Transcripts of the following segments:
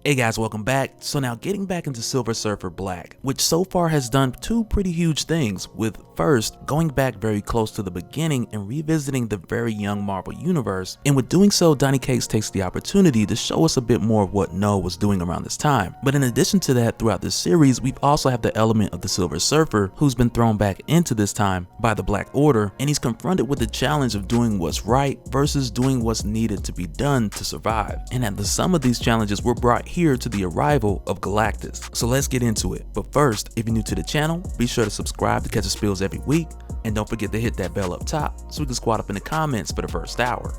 Hey guys, welcome back. So now getting back into Silver Surfer Black, which so far has done two pretty huge things, with first, going back very close to the beginning and revisiting the very young Marvel universe, and with doing so, Donny Cates takes the opportunity to show us a bit more of what Knull was doing around this time. But in addition to that, throughout this series, we've also have the element of the Silver Surfer, who's been thrown back into this time by the Black Order, and he's confronted with the challenge of doing what's right versus doing what's needed to be done to survive. And at the sum of these challenges were brought here to the arrival of Galactus. So let's get into it. But first, if you're new to the channel, be sure to subscribe to catch the spills every week, and don't forget to hit that bell up top so we can squat up in the comments for the first hour.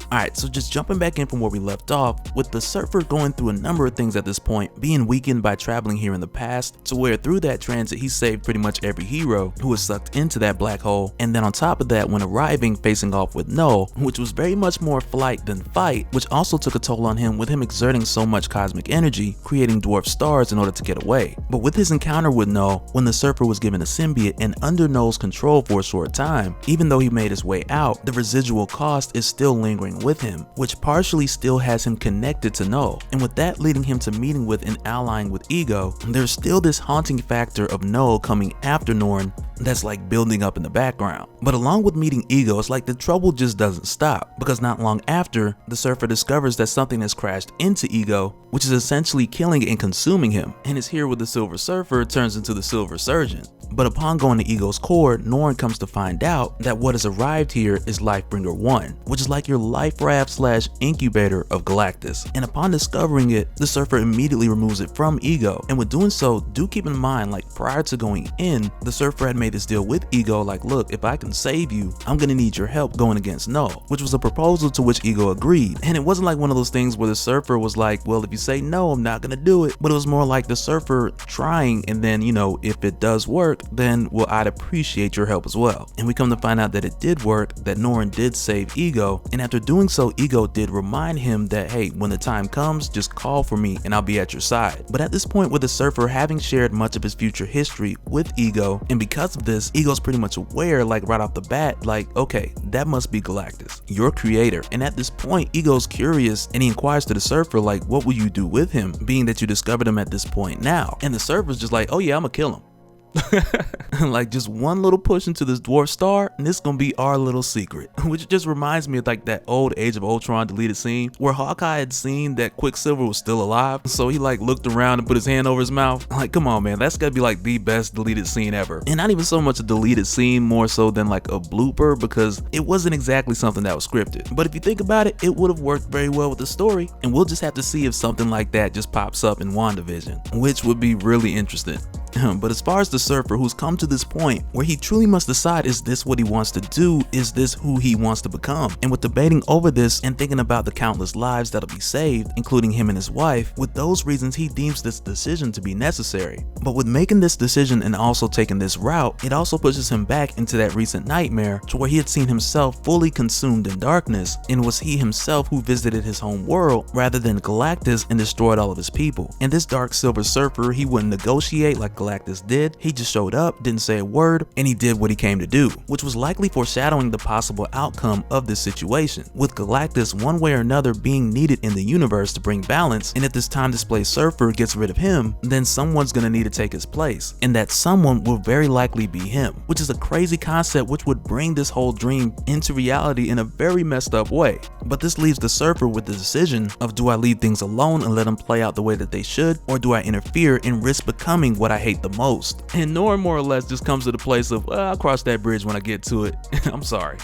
Alright, so just jumping back in from where we left off, with the Surfer going through a number of things at this point, being weakened by traveling here in the past, to where through that transit he saved pretty much every hero who was sucked into that black hole, and then on top of that, when arriving, facing off with Knull, which was very much more flight than fight, which also took a toll on him with him exerting so much cosmic energy, creating dwarf stars in order to get away. But with his encounter with Knull, when the Surfer was given a symbiote and under Knull's control for a short time, even though he made his way out, the residual cost is still lingering with him, which partially still has him connected to Knull, and with that leading him to meeting with and allying with Ego, there's still this haunting factor of Knull coming after Norn that's like building up in the background. But along with meeting Ego, it's like the trouble just doesn't stop, because not long after, the Surfer discovers that something has crashed into Ego, which is essentially killing and consuming him, and is here with the Silver Surfer turns into the Silver Surgeon. But upon going to Ego's core, Norn comes to find out that what has arrived here is Lifebringer 1, which is like your life raft slash incubator of Galactus. And upon discovering it, the Surfer immediately removes it from Ego. And with doing so, do keep in mind, like prior to going in, the Surfer had made this deal with Ego, like, look, if I can save you, I'm gonna need your help going against Knull, which was a proposal to which Ego agreed. And it wasn't like one of those things where the Surfer was like, well, if you say no, I'm not gonna do it. But it was more like the Surfer trying, and then, you know, if it does work, then well, I'd appreciate your help as well. And we come to find out that it did work, that Norn did save Ego, and after doing so, Ego did remind him that, hey, when the time comes, just call for me and I'll be at your side. But at this point, with the Surfer having shared much of his future history with Ego, and because of this, Ego's pretty much aware, like right off the bat, like, okay, that must be Galactus, your creator. And at this point, Ego's curious and he inquires to the Surfer, like, what will you do with him, being that you discovered him at this point now? And the Surfer's just like, oh yeah, I'm gonna kill him. Like just one little push into this dwarf star and this gonna be our little secret. Which just reminds me of like that old Age of Ultron deleted scene where Hawkeye had seen that Quicksilver was still alive, so he like looked around and put his hand over his mouth. Like, come on man, that's gotta be like the best deleted scene ever. And not even so much a deleted scene, more so than like a blooper, because it wasn't exactly something that was scripted. But if you think about it, it would have worked very well with the story, and we'll just have to see if something like that just pops up in WandaVision, which would be really interesting. But as far as the Surfer, who's come to this point where he truly must decide, is this what he wants to do? Is this who he wants to become? And with debating over this and thinking about the countless lives that'll be saved, including him and his wife, with those reasons he deems this decision to be necessary. But with making this decision and also taking this route, it also pushes him back into that recent nightmare to where he had seen himself fully consumed in darkness, and was he himself who visited his home world rather than Galactus and destroyed all of his people. And this dark Silver Surfer, he wouldn't negotiate like Galactus did. He just showed up, didn't say a word, and he did what he came to do, which was likely foreshadowing the possible outcome of this situation, with Galactus one way or another being needed in the universe to bring balance. And if this time displaced Surfer gets rid of him, then someone's gonna need to take his place, and that someone will very likely be him, which is a crazy concept which would bring this whole dream into reality in a very messed up way. But this leaves the Surfer with the decision of, do I leave things alone and let them play out the way that they should, or do I interfere and risk becoming what I hate the most? And Norn more or less just comes to the place of, well, I'll cross that bridge when I get to it. I'm sorry.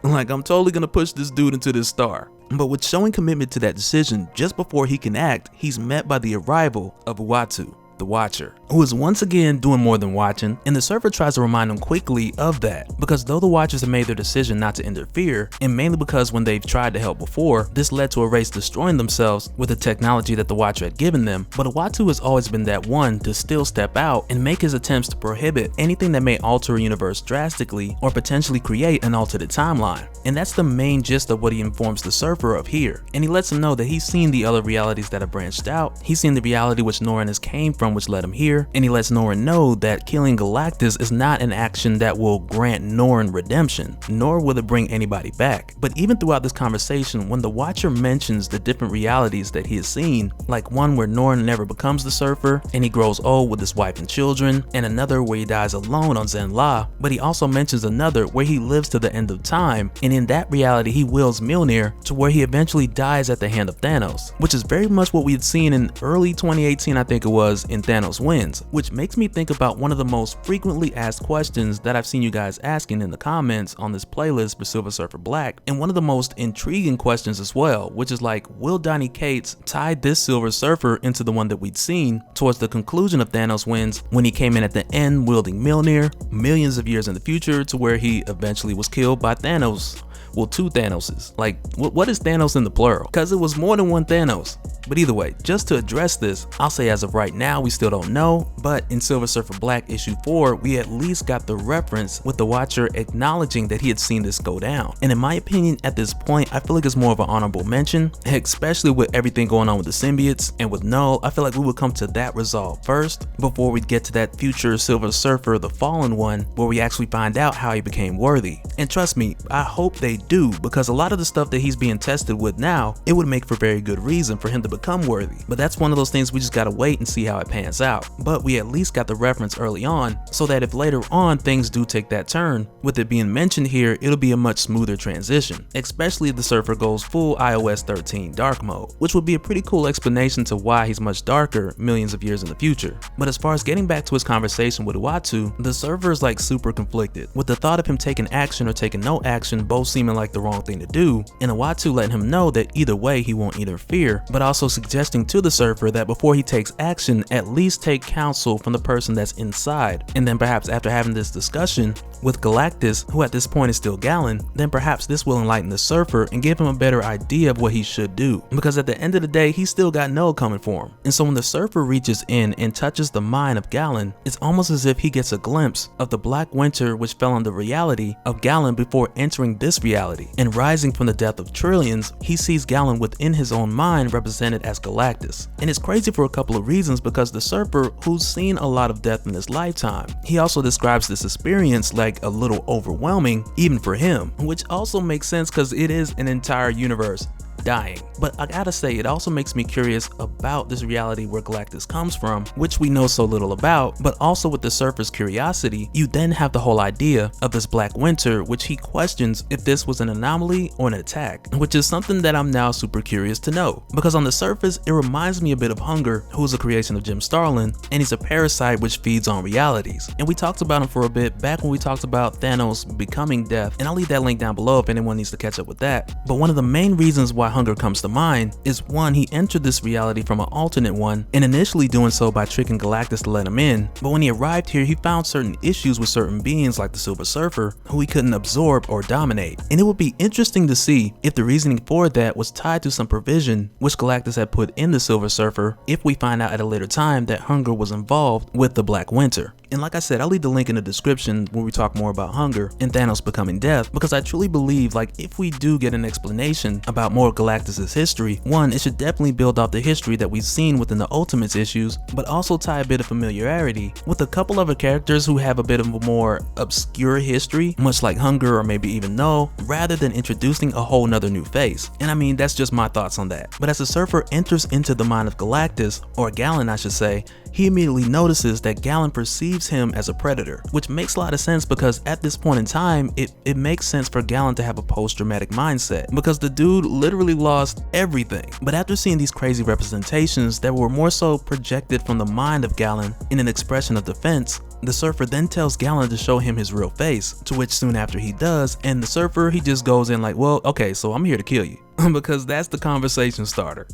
Like, I'm totally gonna push this dude into this star. But with showing commitment to that decision, just before he can act, he's met by the arrival of Uatu, the Watcher, who is once again doing more than watching, and the Surfer tries to remind him quickly of that, because though the Watchers have made their decision not to interfere, and mainly because when they've tried to help before, this led to a race destroying themselves with the technology that the Watcher had given them, but Uatu has always been that one to still step out and make his attempts to prohibit anything that may alter a universe drastically or potentially create an alternate timeline. And that's the main gist of what he informs the Surfer of here, and he lets him know that he's seen the other realities that have branched out, he's seen the reality which Norn has came from from which led him here, and he lets Norrin know that killing Galactus is not an action that will grant Norrin redemption, nor will it bring anybody back. But even throughout this conversation, when the Watcher mentions the different realities that he has seen, like one where Norrin never becomes the Surfer and he grows old with his wife and children, and another where he dies alone on Zen-La, but he also mentions another where he lives to the end of time, and in that reality he wills Mjolnir to where he eventually dies at the hand of Thanos, which is very much what we had seen in early 2018, I think it was, in Thanos Wins, which makes me think about one of the most frequently asked questions that I've seen you guys asking in the comments on this playlist for Silver Surfer Black, and one of the most intriguing questions as well, which is like, will Donny Cates tie this Silver Surfer into the one that we'd seen towards the conclusion of Thanos Wins when he came in at the end wielding Mjolnir millions of years in the future to where he eventually was killed by Thanos? Well, two Thanoses. Like, what is Thanos in the plural? Because it was more than one Thanos. But either way, just to address this, I'll say as of right now, we still don't know, but in Silver Surfer Black issue 4, we at least got the reference with the Watcher acknowledging that he had seen this go down. And in my opinion, at this point, I feel like it's more of an honorable mention, especially with everything going on with the symbiotes and with Knull. I feel like we would come to that resolve first before we get to that future Silver Surfer, the Fallen One, where we actually find out how he became worthy. And trust me, I hope they do, because a lot of the stuff that he's being tested with now, it would make for very good reason for him to become worthy. But that's one of those things we just gotta wait and see how it pans out. But we at least got the reference early on, so that if later on things do take that turn, with it being mentioned here, it'll be a much smoother transition, especially if the Surfer goes full iOS 13 dark mode, which would be a pretty cool explanation to why he's much darker millions of years in the future. But as far as getting back to his conversation with Uatu, the Surfer is like super conflicted, with the thought of him taking action or taking no action both seeming like the wrong thing to do, and Uatu letting him know that either way he won't interfere, but also suggesting to the Surfer that before he takes action, at least take counsel from the person that's inside, and then perhaps after having this discussion with Galactus, who at this point is still Gallon, then perhaps this will enlighten the Surfer and give him a better idea of what he should do, because at the end of the day he's still got Knull coming for him. And so when the Surfer reaches in and touches the mind of Gallon, it's almost as if he gets a glimpse of the Black Winter which fell on the reality of Gallon before entering this reality, and rising from the death of trillions, he sees Gallon within his own mind represented as Galactus. And it's crazy for a couple of reasons, because the Surfer, who's seen a lot of death in his lifetime, he also describes this experience like a little overwhelming even for him, which also makes sense because it is an entire universe dying. But I gotta say, it also makes me curious about this reality where Galactus comes from, which we know so little about. But also with the Surfer's curiosity, you then have the whole idea of this Black Winter, which he questions if this was an anomaly or an attack, which is something that I'm now super curious to know, because on the surface it reminds me a bit of Hunger, who is a creation of Jim Starlin, and he's a parasite which feeds on realities. And we talked about him for a bit back when we talked about Thanos becoming Death, and I'll leave that link down below if anyone needs to catch up with that. But one of the main reasons why Hunger comes to mind is, one, he entered this reality from an alternate one, and initially doing so by tricking Galactus to let him in, but when he arrived here he found certain issues with certain beings like the Silver Surfer, who he couldn't absorb or dominate. And it would be interesting to see if the reasoning for that was tied to some provision which Galactus had put in the Silver Surfer, if we find out at a later time that Hunger was involved with the Black Winter. And like I said, I'll leave the link in the description when we talk more about Hunger and Thanos becoming Death, because I truly believe, like, if we do get an explanation about more of Galactus' history, one, it should definitely build off the history that we've seen within the Ultimates issues, but also tie a bit of familiarity with a couple other characters who have a bit of a more obscure history, much like Hunger or maybe even Knull, rather than introducing a whole nother new face. And I mean, that's just my thoughts on that. But as the Surfer enters into the mind of Galactus, or Gallon I should say, he immediately notices that Gallon perceives him as a predator, which makes a lot of sense, because at this point in time, it makes sense for Gallon to have a post-traumatic mindset, because the dude literally lost everything. But after seeing these crazy representations that were more so projected from the mind of Gallon in an expression of defense, the Surfer then tells Gallon to show him his real face, to which soon after he does, and the Surfer, he just goes in like, well, okay, so I'm here to kill you. Because that's the conversation starter.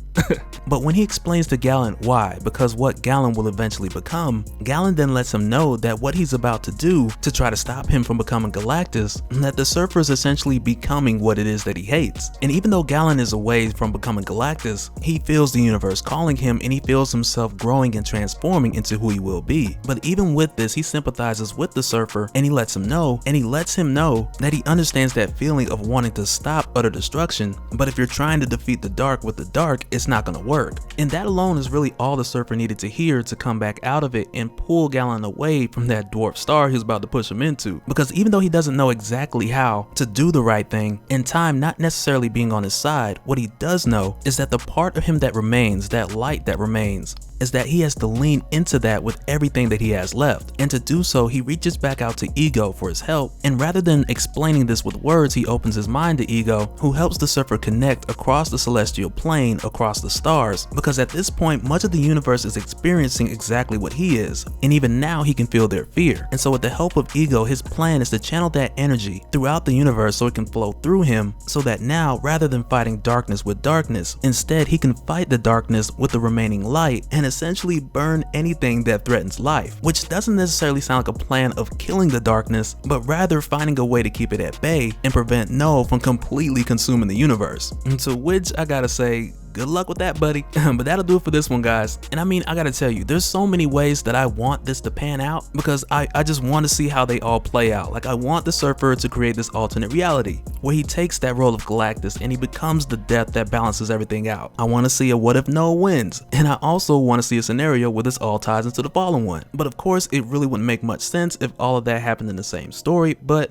But when he explains to Gallon why, because what Gallon will eventually become, Gallon then lets him know that what he's about to do to try to stop him from becoming Galactus, that the Surfer is essentially becoming what it is that he hates. And even though Gallon is away from becoming Galactus, he feels the universe calling him, and he feels himself growing and transforming into who he will be. But even with this, he sympathizes with the Surfer, and he lets him know that he understands that feeling of wanting to stop utter destruction, but if if you're trying to defeat the dark with the dark, it's not gonna work. And that alone is really all the Surfer needed to hear to come back out of it and pull Gallon away from that dwarf star he was about to push him into. Because even though he doesn't know exactly how to do the right thing, and time not necessarily being on his side, what he does know is that the part of him that remains, that light that remains, is that he has to lean into that with everything that he has left. And to do so, he reaches back out to Ego for his help, and rather than explaining this with words, he opens his mind to Ego, who helps the Surfer connect across the celestial plane, across the stars, because at this point, much of the universe is experiencing exactly what he is, and even now he can feel their fear. And so with the help of Ego, his plan is to channel that energy throughout the universe so it can flow through him, so that now, rather than fighting darkness with darkness, instead he can fight the darkness with the remaining light and essentially burn anything that threatens life, which doesn't necessarily sound like a plan of killing the darkness, but rather finding a way to keep it at bay and prevent Knull from completely consuming the universe. And to which I gotta say, good luck with that, buddy. But that'll do it for this one, guys. And I mean, I gotta tell you, there's so many ways that I want this to pan out, because I just want to see how they all play out. Like, I want the Surfer to create this alternate reality where he takes that role of Galactus and he becomes the death that balances everything out. I want to see a what if Knull wins, and I also want to see a scenario where this all ties into the fallen one. But of course, it really wouldn't make much sense if all of that happened in the same story, but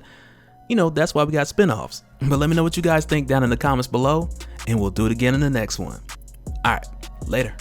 you know, that's why we got spin-offs. But let me know what you guys think down in the comments below, and we'll do it again in the next one. Alright, later.